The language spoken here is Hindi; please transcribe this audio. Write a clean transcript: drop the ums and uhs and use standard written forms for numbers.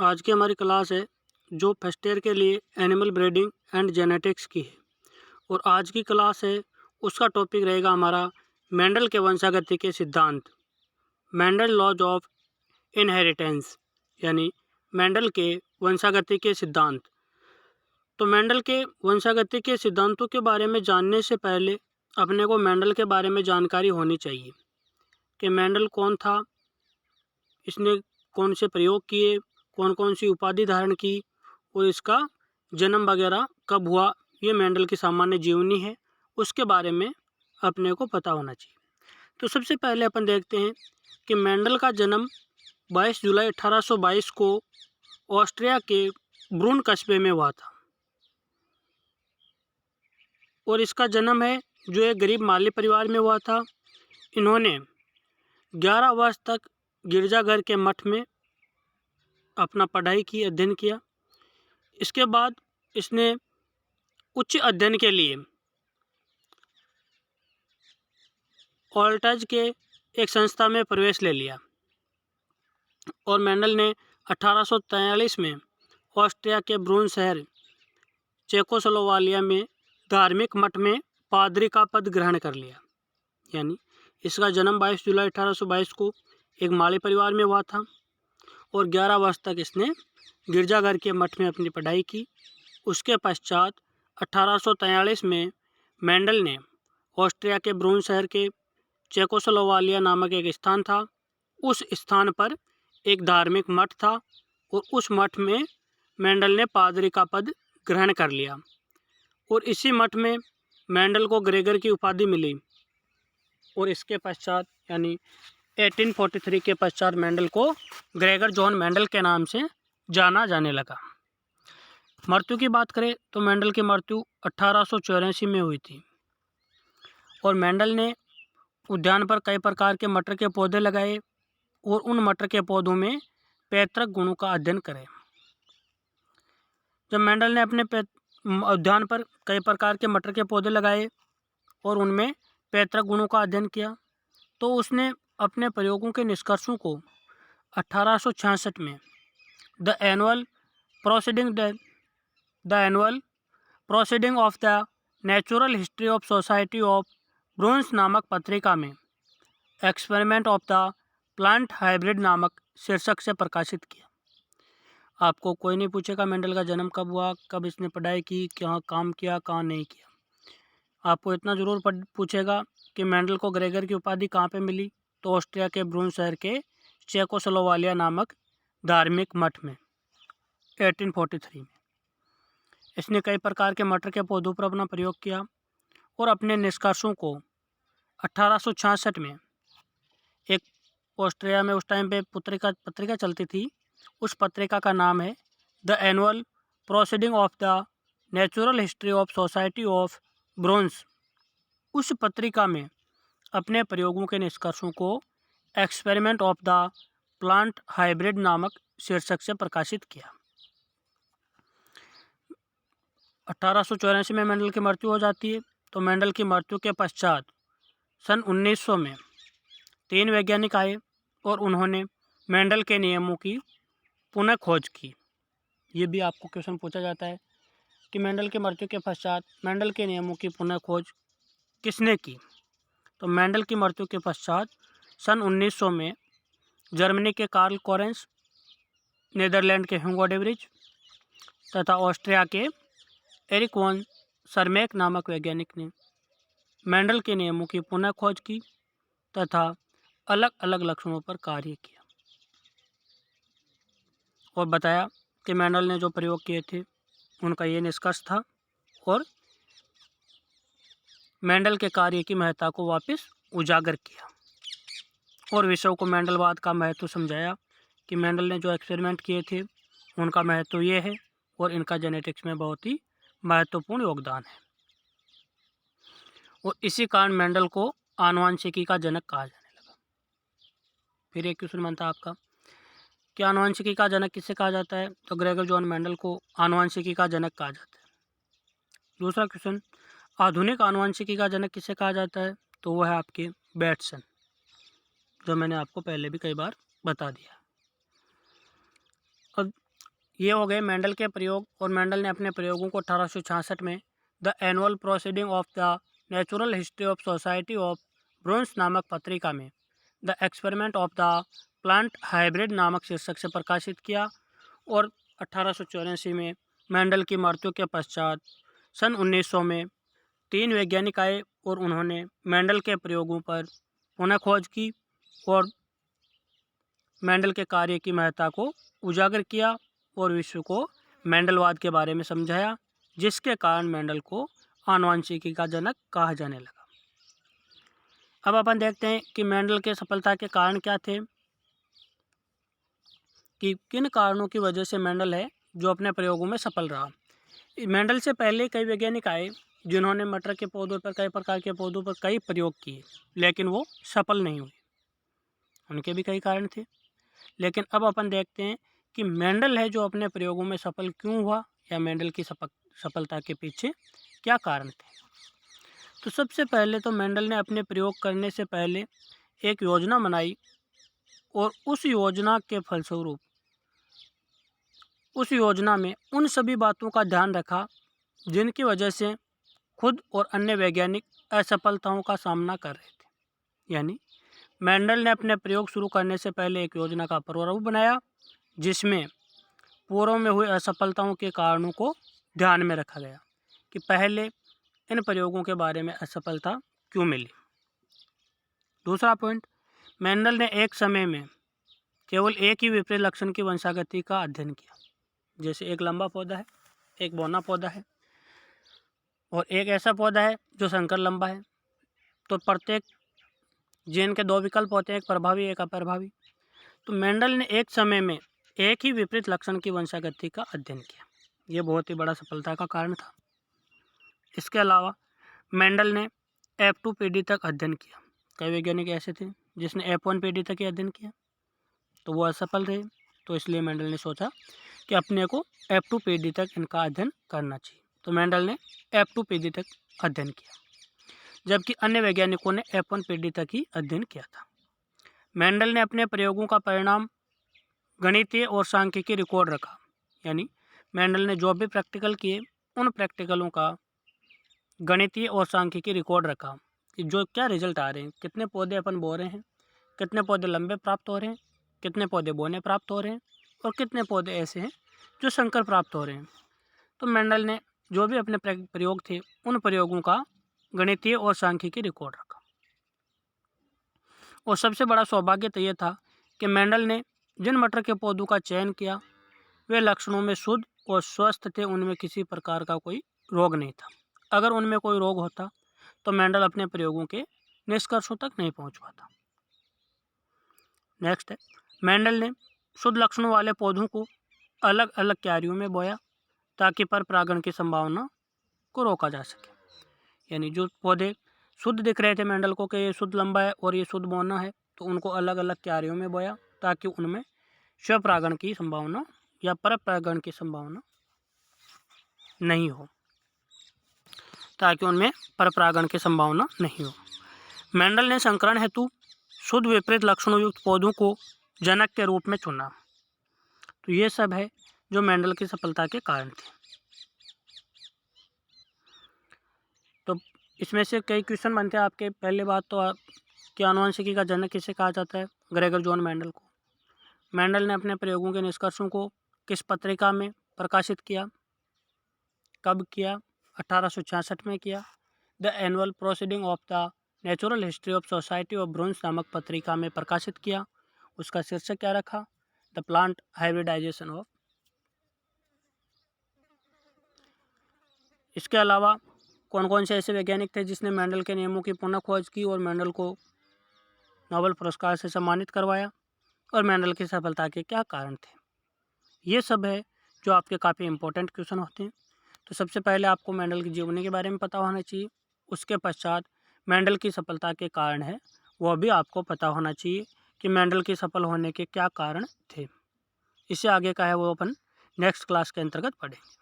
आज की हमारी क्लास है जो फर्स्ट ईयर के लिए एनिमल ब्रीडिंग एंड जेनेटिक्स की है। और आज की क्लास है उसका टॉपिक रहेगा हमारा मेंडल के वंशागति के सिद्धांत, मेंडल लॉज ऑफ इनहेरिटेंस, यानी मेंडल के वंशागति के सिद्धांत। तो मेंडल के वंशागति के सिद्धांतों के बारे में जानने से पहले अपने को मेंडल के बारे में जानकारी होनी चाहिए कि मेंडल कौन था, इसने कौन से प्रयोग किए, कौन कौन सी उपाधि धारण की और इसका जन्म वगैरह कब हुआ। ये मेंडल की सामान्य जीवनी है, उसके बारे में अपने को पता होना चाहिए। तो सबसे पहले अपन देखते हैं कि मेंडल का जन्म 22 जुलाई 1822 को ऑस्ट्रिया के ब्रून कस्बे में हुआ था। और इसका जन्म है जो एक गरीब माली परिवार में हुआ था। इन्होंने 11 वर्ष तक गिरजाघर के मठ में अपना पढ़ाई की, अध्ययन किया। इसके बाद इसने उच्च अध्ययन के लिए ऑल्टज के एक संस्था में प्रवेश ले लिया। और मेंडल ने 1843 में ऑस्ट्रिया के ब्रून शहर चेकोस्लोवाकिया में धार्मिक मठ में पादरी का पद ग्रहण कर लिया। यानी इसका जन्म 22 जुलाई 1822 को एक माली परिवार में हुआ था और 11 वर्ष तक इसने गिरजाघर के मठ में अपनी पढ़ाई की। उसके पश्चात 1843 में मेंडल ने ऑस्ट्रिया के ब्रून शहर के चेकोस्लोवाकिया नामक एक स्थान था, उस स्थान पर एक धार्मिक मठ था और उस मठ में मेंडल ने पादरी का पद ग्रहण कर लिया। और इसी मठ में मेंडल को ग्रेगर की उपाधि मिली। और इसके पश्चात यानी 1843 के पश्चात मेंडल को ग्रेगर जॉन मेंडल के नाम से जाना जाने लगा। मृत्यु की बात करें तो मेंडल की मृत्यु 1884 में हुई थी। और मेंडल ने उद्यान पर कई प्रकार के मटर के पौधे लगाए और उन मटर के पौधों में पैतृक गुणों का अध्ययन करें। जब मेंडल ने अपने उद्यान पर कई प्रकार के मटर के पौधे लगाए और उनमें पैतृक गुणों का अध्ययन किया तो उसने अपने प्रयोगों के निष्कर्षों को 1866 में the annual proceeding of the natural history of society of Brunn नामक पत्रिका में experiment of the plant hybrid नामक शीर्षक से प्रकाशित किया। आपको कोई नहीं पूछेगा मेंडल का जन्म कब हुआ, कब इसने पढ़ाई की, कहाँ काम किया, कहाँ नहीं किया। आपको इतना ज़रूर पूछेगा कि मेंडल को ग्रेगर की उपाधि कहाँ पे मिली, तो ऑस्ट्रिया के ब्रून शहर के चेकोस्लोवाकिया नामक धार्मिक मठ में 1843 में। इसने कई प्रकार के मटर के पौधों पर अपना प्रयोग किया और अपने निष्कर्षों को 1866 में एक ऑस्ट्रिया में उस टाइम पे पत्रिका चलती थी, उस पत्रिका का नाम है the annual proceeding of the natural history of society of bronze. उस पत्रिका में अपने प्रयोगों के निष्कर्षों को experiment of the plant hybrid नामक शीर्षक से प्रकाशित किया। 1884 में मेंडल की मृत्यु हो जाती है। तो मेंडल की मृत्यु के पश्चात सन 1900 में 3 वैज्ञानिक आए और उन्होंने मेंडल के नियमों की पुनः खोज की। ये भी आपको क्वेश्चन पूछा जाता है कि मेंडल की मृत्यु के पश्चात मेंडल के नियमों की पुनः खोज किसने की। तो मेंडल की मृत्यु के पश्चात सन 1900 में जर्मनी के कार्ल कोरेंस, नीदरलैंड के ह्यूगो डे व्रिज तथा ऑस्ट्रिया के एरिक वॉन सरमैक नामक वैज्ञानिक ने मेंडल के नियमों की पुनः खोज की तथा अलग अलग लक्षणों पर कार्य किया और बताया कि मेंडल ने जो प्रयोग किए थे उनका ये निष्कर्ष था और मेंडल के कार्य की महत्ता को वापस उजागर किया और विषयों को मेंडलवाद का महत्व समझाया कि मेंडल ने जो एक्सपेरिमेंट किए थे उनका महत्व ये है और इनका जेनेटिक्स में बहुत ही महत्वपूर्ण योगदान है। और इसी कारण मेंडल को आनुवंशिकी का जनक कहा जाने लगा। फिर एक क्वेश्चन बनता है आपका कि आनुवंशिकी का जनक किसे कहा जाता है, तो ग्रेगर जॉन मेंडल को आनुवंशिकी का जनक कहा जाता है। दूसरा क्वेश्चन, आधुनिक आनुवंशिकी का जनक किसे कहा जाता है, तो वह है आपके बैटसन, जो मैंने आपको पहले भी कई बार बता दिया। अब ये हो गए मेंडल के प्रयोग। और मेंडल ने अपने प्रयोगों को 1866 में the annual proceeding of the natural history of society of Brunn नामक पत्रिका में the experiment of the plant hybrid नामक शीर्षक से प्रकाशित किया। और 1884 में मेंडल की मृत्यु के पश्चात सन 1900 में 3 वैज्ञानिक आए और उन्होंने मेंडल के प्रयोगों पर पुनः खोज की और मेंडल के कार्य की महत्ता को उजागर किया और विश्व को मेंडलवाद के बारे में समझाया, जिसके कारण मेंडल को आनुवंशिकी का जनक कहा जाने लगा। अब अपन देखते हैं कि मेंडल के सफलता के कारण क्या थे, कि किन कारणों की वजह से मेंडल है जो अपने प्रयोगों में सफल रहा। मेंडल से पहले कई वैज्ञानिक आए जिन्होंने मटर के पौधों पर, कई प्रकार के पौधों पर कई प्रयोग किए, लेकिन वो सफल नहीं हुए। उनके भी कई कारण थे, लेकिन अब अपन देखते हैं कि मेंडल है जो अपने प्रयोगों में सफल क्यों हुआ, या मेंडल की सफलता के पीछे क्या कारण थे। तो सबसे पहले तो मेंडल ने अपने प्रयोग करने से पहले एक योजना बनाई और उस योजना के फलस्वरूप उस योजना में उन सभी बातों का ध्यान रखा जिनकी वजह से खुद और अन्य वैज्ञानिक असफलताओं का सामना कर रहे थे। यानी मेंडल ने अपने प्रयोग शुरू करने से पहले एक योजना का प्रारूप बनाया जिसमें पूर्व में हुई असफलताओं के कारणों को ध्यान में रखा गया कि पहले इन प्रयोगों के बारे में असफलता क्यों मिली। दूसरा पॉइंट, मेंडल ने एक समय में केवल एक ही विपरीत लक्षण की वंशागति का अध्ययन किया। जैसे एक लंबा पौधा है, एक बौना पौधा है और एक ऐसा पौधा है जो संकर लंबा है, तो प्रत्येक जीन के 2 विकल्प होते हैं, एक प्रभावी एक अप्रभावी। तो मेंडल ने एक समय में एक ही विपरीत लक्षण की वंशागति का अध्ययन किया। ये बहुत ही बड़ा सफलता का कारण था। इसके अलावा मेंडल ने F2 पीढ़ी तक अध्ययन किया। कई वैज्ञानिक ऐसे थे जिसने F1 पीढ़ी तक ही अध्ययन किया, तो वो असफल रहे, तो इसलिए मेंडल ने सोचा कि अपने को F2 पीढ़ी तक इनका अध्ययन करना चाहिए। तो मेंडल ने F2 पीढ़ी तक अध्ययन किया, जबकि अन्य वैज्ञानिकों ने F1 पीढ़ी तक ही अध्ययन किया था। मेंडल ने अपने प्रयोगों का परिणाम गणितीय और सांख्यिकी रिकॉर्ड रखा। यानी मेंडल ने जो भी प्रैक्टिकल किए उन प्रैक्टिकलों का गणितीय और सांख्यिकी रिकॉर्ड रखा कि जो क्या रिजल्ट आ रहे हैं, कितने पौधे अपन बो रहे हैं, कितने पौधे लंबे प्राप्त हो रहे हैं, कितने पौधे बोने प्राप्त हो रहे हैं और कितने पौधे ऐसे हैं जो संकर प्राप्त हो रहे हैं। तो मेंडल ने जो भी अपने प्रयोग थे उन प्रयोगों का गणितीय और सांख्यिकी रिकॉर्ड रखा। और सबसे बड़ा सौभाग्य तो ये था कि मेंडल ने जिन मटर के पौधों का चयन किया वे लक्षणों में शुद्ध और स्वस्थ थे, उनमें किसी प्रकार का कोई रोग नहीं था। अगर उनमें कोई रोग होता तो मेंडल अपने प्रयोगों के निष्कर्षों तक नहीं पहुंच पाता। नेक्स्ट है, मेंडल ने शुद्ध लक्षणों वाले पौधों को अलग अलग क्यारियों में बोया ताकि पर परागण की संभावना को रोका जा सके। यानी जो पौधे शुद्ध दिख रहे थे मेंडल को कि ये शुद्ध लंबा है और ये शुद्ध बौना है, तो उनको अलग अलग क्यारियों में बोया ताकि उनमें स्वपरागण की संभावना या परपरागण की संभावना नहीं हो, मेंडल ने संकरण हेतु शुद्ध विपरीत लक्षणों युक्त पौधों को जनक के रूप में चुना। तो ये सब है जो मेंडल की सफलता के कारण थे। तो इसमें से कई क्वेश्चन बनते हैं आपके। पहली बात तो कि आनुवंशिकी का जनक किसे कहा जाता है? ग्रेगर जॉन मेंडल को। मेंडल ने अपने प्रयोगों के निष्कर्षों को किस पत्रिका में प्रकाशित किया, कब किया? 1866 में किया। The annual proceeding of the natural history of society of Brunn नामक पत्रिका में प्रकाशित किया। उसका शीर्षक क्या रखा? The plant hybridization of. इसके अलावा कौन कौन से ऐसे वैज्ञानिक थे जिसने मेंडल के नियमों की पुनः खोज की और मेंडल को नोबेल पुरस्कार से सम्मानित करवाया, और मेंडल की सफलता के क्या कारण थे? ये सब है जो आपके काफ़ी इंपॉर्टेंट क्वेश्चन होते हैं। तो सबसे पहले आपको मेंडल की जीवनी के बारे में पता होना चाहिए। उसके पश्चात मेंडल की सफलता के कारण है वह भी आपको पता होना चाहिए कि मेंडल के सफल होने के क्या कारण थे। इससे आगे का है वो अपन नेक्स्ट क्लास के अंतर्गत पढ़ेंगे।